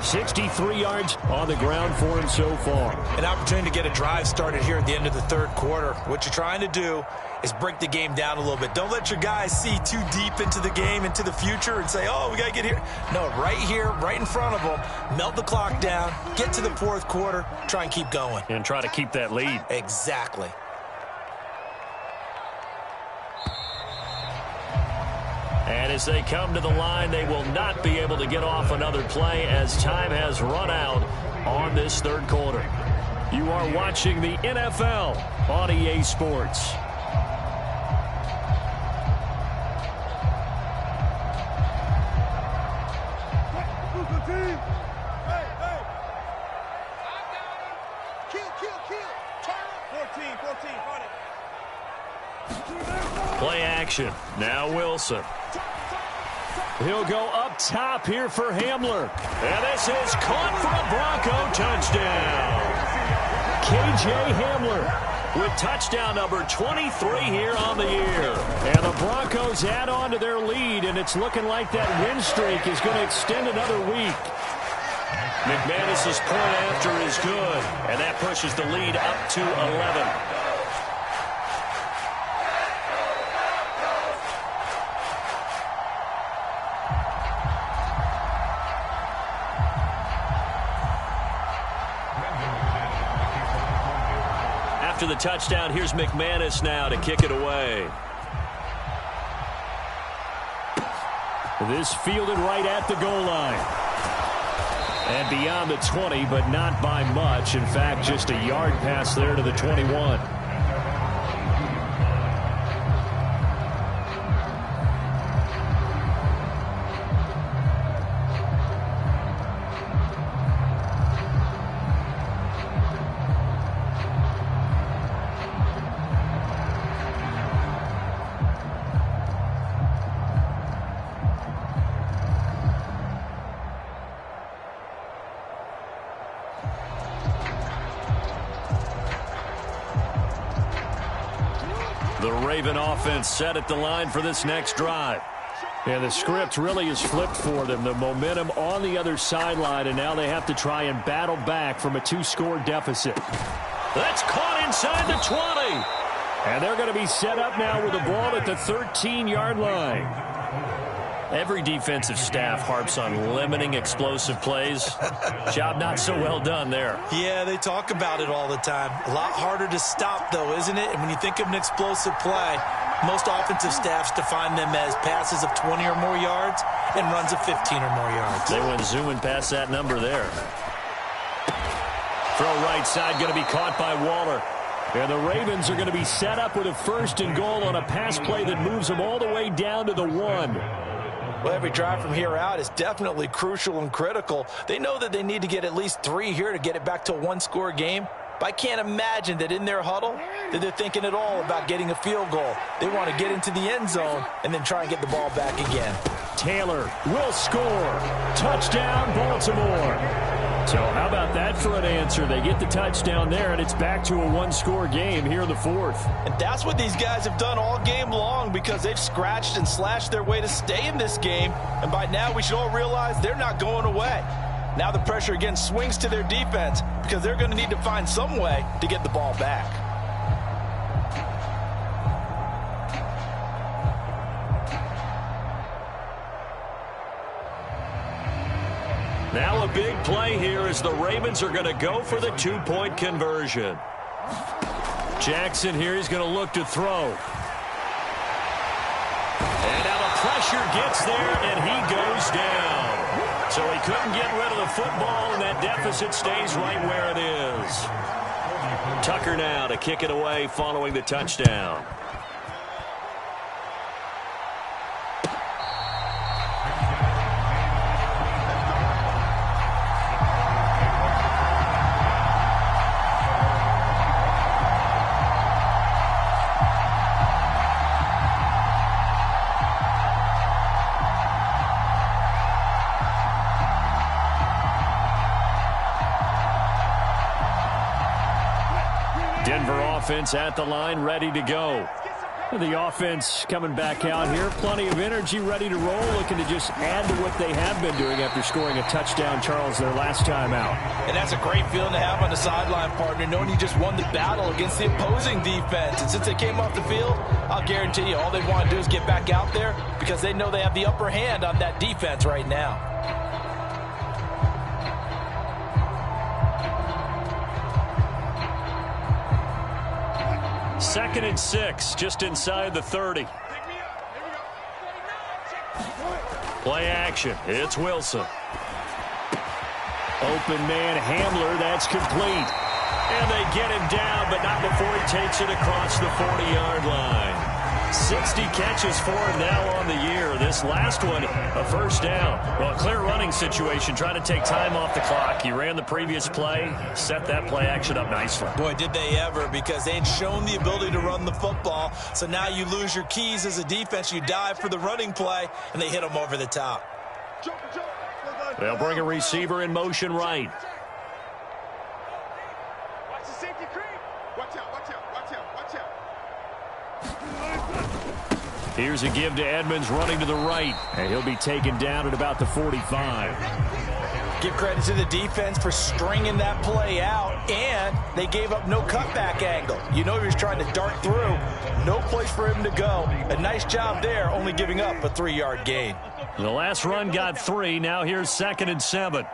63 yards on the ground for him so far. An opportunity to get a drive started here at the end of the 3rd quarter. What you're trying to do is break the game down a little bit. Don't let your guys see too deep into the game, into the future, and say, oh, we got to get here. No, right here, right in front of them, melt the clock down, get to the 4th quarter, try and keep going. And try to keep that lead. Exactly. And as they come to the line, they will not be able to get off another play as time has run out on this 3rd quarter. You are watching the NFL on EA Sports. Play action. Now Wilson. He'll go up top here for Hamler. And this is caught for a Bronco touchdown. K.J. Hamler with touchdown number 23 here on the year. And the Broncos add on to their lead, and it's looking like that win streak is going to extend another week. McManus's point after is good, and that pushes the lead up to 11. After the touchdown, here's McManus now to kick it away. This fielded right at the goal line. And beyond the 20, but not by much. In fact, just a yard pass there to the 21. The Raven offense set at the line for this next drive. Yeah, the script really is flipped for them. The momentum on the other sideline, and now they have to try and battle back from a 2-score deficit. That's caught inside the 20. And they're going to be set up now with the ball at the 13-yard line. Every defensive staff harps on limiting explosive plays. Job not so well done there. Yeah, they talk about it all the time. A lot harder to stop, though, isn't it? And when you think of an explosive play, most offensive staffs define them as passes of 20 or more yards and runs of 15 or more yards. They went zooming past that number there. Throw right side going to be caught by Waller. And the Ravens are going to be set up with a 1st and goal on a pass play that moves them all the way down to the 1. Well, every drive from here out is definitely crucial and critical. They know that they need to get at least 3 here to get it back to a 1-score game. But I can't imagine that in their huddle that they're thinking at all about getting a field goal. They want to get into the end zone and then try and get the ball back again. Taylor will score. Touchdown, Baltimore. So how about that for an answer? They get the touchdown there, and it's back to a 1-score game here in the 4th. And that's what these guys have done all game long, because they've scratched and slashed their way to stay in this game. And by now we should all realize they're not going away. Now the pressure again swings to their defense, because they're going to need to find some way to get the ball back. Now a big play here as the Ravens are going to go for the 2-point conversion. Jackson here, he's going to look to throw. And now the pressure gets there, and he goes down. So he couldn't get rid of the football, and that deficit stays right where it is. Tucker now to kick it away following the touchdown. Denver offense at the line, ready to go. The offense coming back out here, plenty of energy, ready to roll, looking to just add to what they have been doing after scoring a touchdown, Charles, their last time out. And that's a great feeling to have on the sideline, partner, knowing you just won the battle against the opposing defense. And since they came off the field, I'll guarantee you all they want to do is get back out there, because they know they have the upper hand on that defense right now. Second and 6, just inside the 30. Play action. It's Wilson. Open man Hamler, that's complete. And they get him down, but not before he takes it across the 40-yard line. 60 catches for him now on the year. This last one, a first down. Well, a clear running situation, trying to take time off the clock. He ran the previous play, set that play action up nicely. Boy, did they ever, because they had shown the ability to run the football. So now you lose your keys as a defense. You dive for the running play, and they hit them over the top. They'll bring a receiver in motion right. Watch the safety creep. Watch out, watch out, watch out, watch out. Here's a give to Edmonds running to the right, and he'll be taken down at about the 45. Give credit to the defense for stringing that play out, and they gave up no cutback angle. You know he was trying to dart through. No place for him to go. A nice job there, only giving up a 3-yard gain. The last run got 3. Now here's 2nd and 7.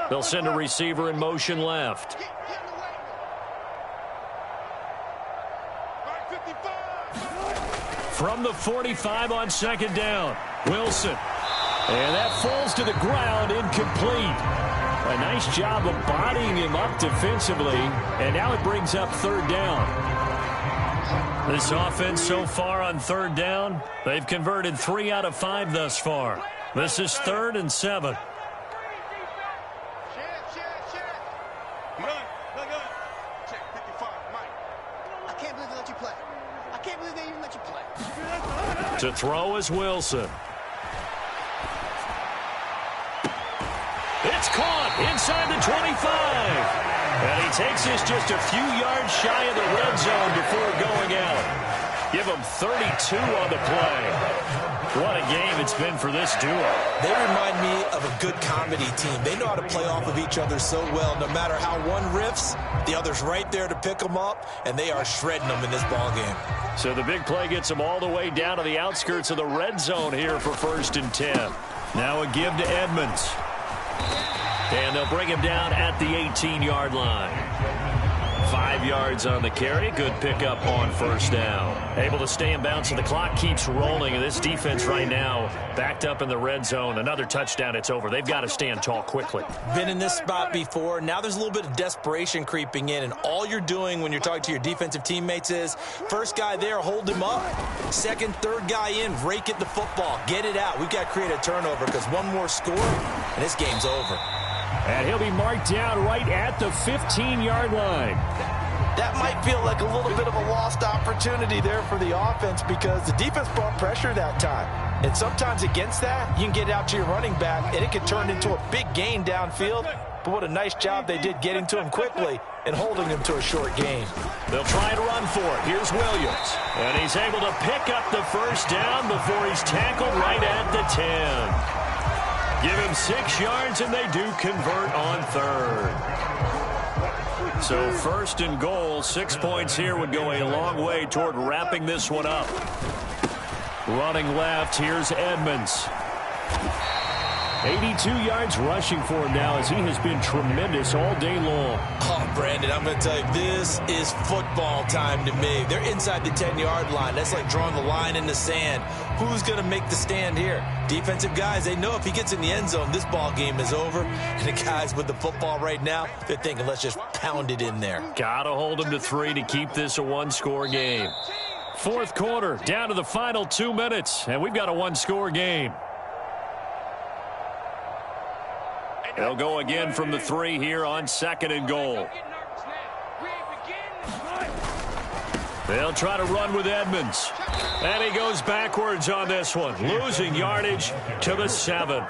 They'll send a receiver in motion left. From the 45 on 2nd down, Wilson. And that falls to the ground, incomplete. A nice job of bodying him up defensively, and now it brings up 3rd down. This offense so far on 3rd down, they've converted 3 out of 5 thus far. This is 3rd and 7. To throw is Wilson. It's caught inside the 25. And he takes this just a few yards shy of the red zone before going out. Give him 32 on the play. What a game it's been for this duo. They remind me of a good comedy team. They know how to play off of each other so well. No matter how one riffs, the other's right there to pick them up, and they are shredding them in this ballgame. So the big play gets them all the way down to the outskirts of the red zone here for 1st and 10. Now a give to Edmonds. And they'll bring him down at the 18-yard line. 5 yards on the carry. Good pickup on 1st down. Able to stay in bounds, so the clock keeps rolling. And this defense right now backed up in the red zone. Another touchdown, it's over. They've got to stand tall quickly. Been in this spot before. Now there's a little bit of desperation creeping in. And all you're doing when you're talking to your defensive teammates is, first guy there, hold him up. Second, third guy in, rake at the football. Get it out. We've got to create a turnover because one more score, and this game's over. And he'll be marked down right at the 15-yard line. That might feel like a little bit of a lost opportunity there for the offense because the defense brought pressure that time. And sometimes against that, you can get out to your running back, and it can turn into a big gain downfield. But what a nice job they did getting to him quickly and holding him to a short gain. They'll try to run for it. Here's Williams. And he's able to pick up the 1st down before he's tackled right at the 10. Give him 6 yards, and they do convert on 3rd. So 1st and goal, 6 points here would go a long way toward wrapping this one up. Running left, here's Edmonds. 82 yards rushing for him now as he has been tremendous all day long. Oh, Brandon, I'm going to tell you, this is football time to me. They're inside the 10-yard line. That's like drawing the line in the sand. Who's going to make the stand here? Defensive guys, they know if he gets in the end zone, this ball game is over. And the guys with the football right now, they're thinking, let's just pound it in there. Got to hold him to 3 to keep this a one-score game. 4th quarter, down to the final 2 minutes, and we've got a one-score game. They'll go again from the 3 here on 2nd and goal. They'll try to run with Edmonds. And he goes backwards on this one, losing yardage to the 7.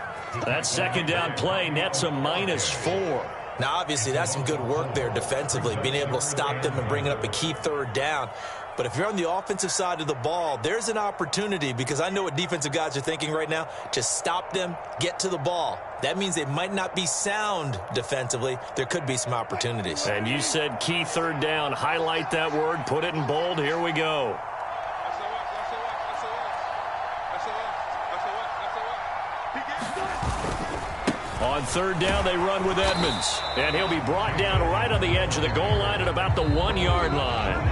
That 2nd down play nets a -4. Now, obviously, that's some good work there defensively, being able to stop them and bringing up a key 3rd down. But if you're on the offensive side of the ball, there's an opportunity because I know what defensive guys are thinking right now. Just stop them, get to the ball. That means they might not be sound defensively. There could be some opportunities. And you said key 3rd down. Highlight that word. Put it in bold. Here we go. On 3rd down, they run with Edmonds. And he'll be brought down right on the edge of the goal line at about the 1-yard line.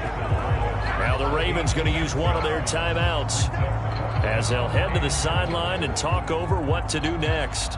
Now the Ravens going to use one of their timeouts as they'll head to the sideline and talk over what to do next.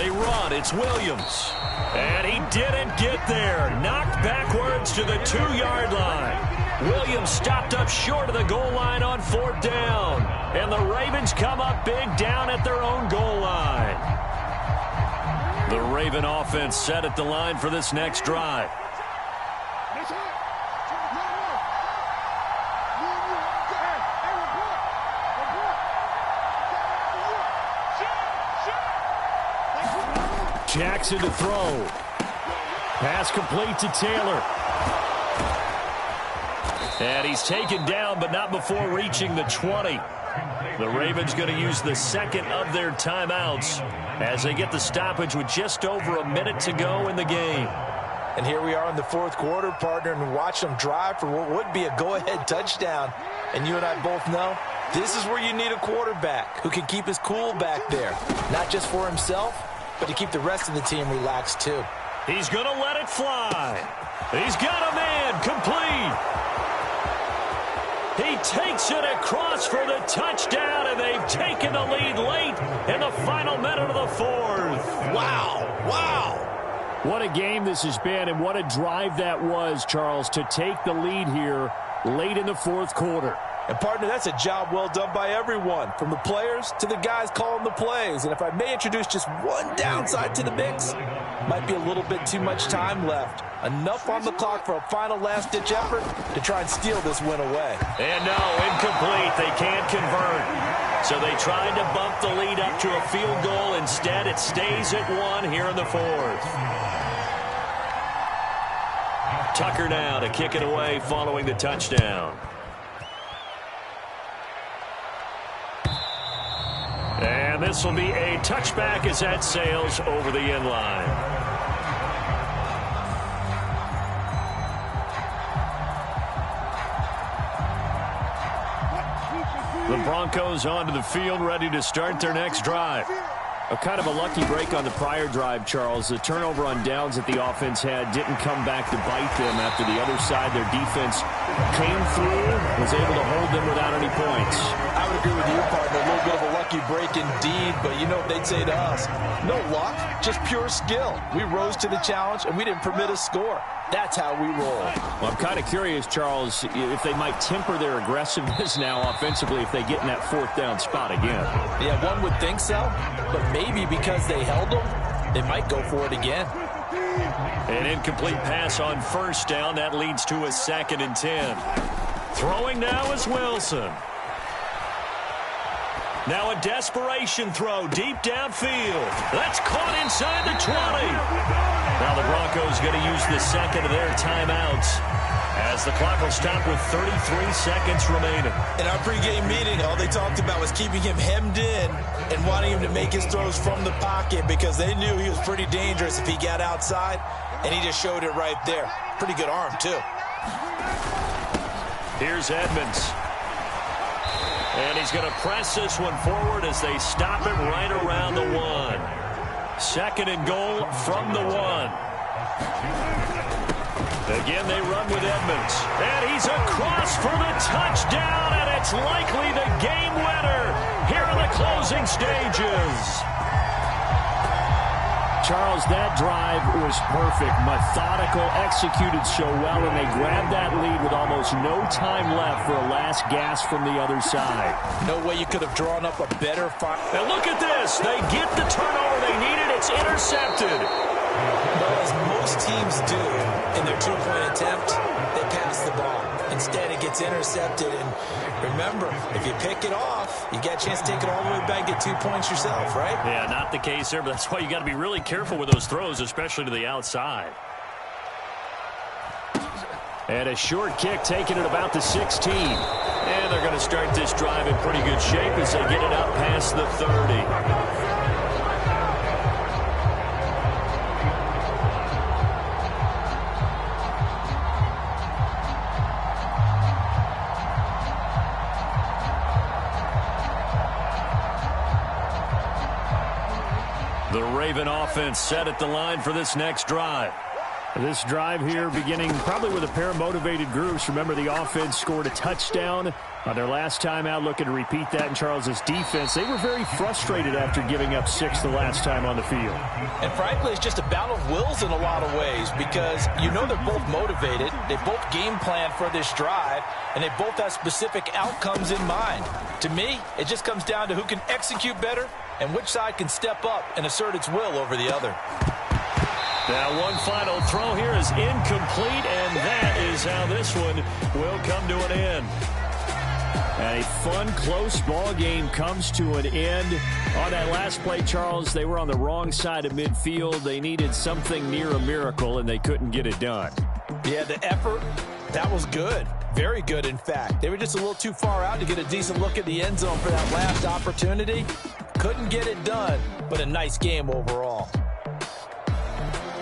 They run. It's Williams. And he didn't get there. Knocked backwards to the 2-yard line. Williams stopped up short of the goal line on 4th down. And the Ravens come up big down at their own goal line. The Raven offense set at the line for this next drive. Jackson to throw. Pass complete to Taylor. And he's taken down, but not before reaching the 20. The Ravens going to use the second of their timeouts as they get the stoppage with just over a minute to go in the game. And here we are in the 4th quarter, partner, and watch them drive for what would be a go-ahead touchdown. And you and I both know this is where you need a quarterback who can keep his cool back there, not just for himself, but to keep the rest of the team relaxed too. He's going to let it fly. He's got a man complete. He takes it across for the touchdown, and they've taken the lead late in the final minute of the 4th. Wow, wow. What a game this has been, and what a drive that was, Charles, to take the lead here late in the 4th quarter. And, partner, that's a job well done by everyone, from the players to the guys calling the plays. And if I may introduce just one downside to the mix, might be a little bit too much time left. Enough on the clock for a final last-ditch effort to try and steal this win away. And no, incomplete. They can't convert. So they tried to bump the lead up to a field goal. Instead, it stays at 1 here in the 4th. Tucker now to kick it away following the touchdown. And this will be a touchback as that sails over the end line. The Broncos onto the field, ready to start their next drive. A kind of a lucky break on the prior drive, Charles. The turnover on downs that the offense had didn't come back to bite them after the other side. Their defense came through, was able to hold them without any points. I would agree with you, partner. A little bit of a lucky break indeed, but you know what they'd say to us? No luck, just pure skill. We rose to the challenge, and we didn't permit a score. That's how we roll. Well, I'm kind of curious, Charles, if they might temper their aggressiveness now offensively if they get in that 4th down spot again. Yeah, one would think so, but maybe because they held them, they might go for it again. An incomplete pass on 1st down. That leads to a 2nd and 10. Throwing now is Wilson. Now a desperation throw deep downfield. That's caught inside the 20. Now the Broncos going to use the second of their timeouts as the clock will stop with 33 seconds remaining. In our pregame meeting, all they talked about was keeping him hemmed in and wanting him to make his throws from the pocket because they knew he was pretty dangerous if he got outside, and he just showed it right there. Pretty good arm, too. Here's Edmonds. And he's going to press this one forward as they stop it right around the 1. 2nd and goal from the 1. Again, they run with Edmonds. And he's across for the touchdown, and it's likely the game winner here in the closing stages. Charles, that drive was perfect. Methodical, executed so well, and they grabbed that lead with almost no time left for a last gasp from the other side. No way you could have drawn up a better fight. And look at this. They get the turnover they needed. It's intercepted. But as most teams do in their two-point attempt, they pass the ball. Instead, it gets intercepted. And remember, if you pick it off, you get a chance to take it all the way back and get 2 points yourself, right? Yeah, not the case there, but that's why you got to be really careful with those throws, especially to the outside. And a short kick taken at about the 16. And they're going to start this drive in pretty good shape as they get it up past the 30. The Raven offense set at the line for this next drive. This drive here beginning probably with a pair of motivated groups. Remember, the offense scored a touchdown on their last time out, looking to repeat that in Charles's defense. They were very frustrated after giving up 6 the last time on the field. And frankly, it's just a battle of wills in a lot of ways because you know they're both motivated. They both game plan for this drive, and they both have specific outcomes in mind. To me, it just comes down to who can execute better and which side can step up and assert its will over the other. Now one final throw here is incomplete, and that is how this one will come to an end. And a fun, close ball game comes to an end. On that last play, Charles, they were on the wrong side of midfield. They needed something near a miracle, and they couldn't get it done. Yeah, the effort, that was good. Very good, in fact. They were just a little too far out to get a decent look at the end zone for that last opportunity. Couldn't get it done, but a nice game overall.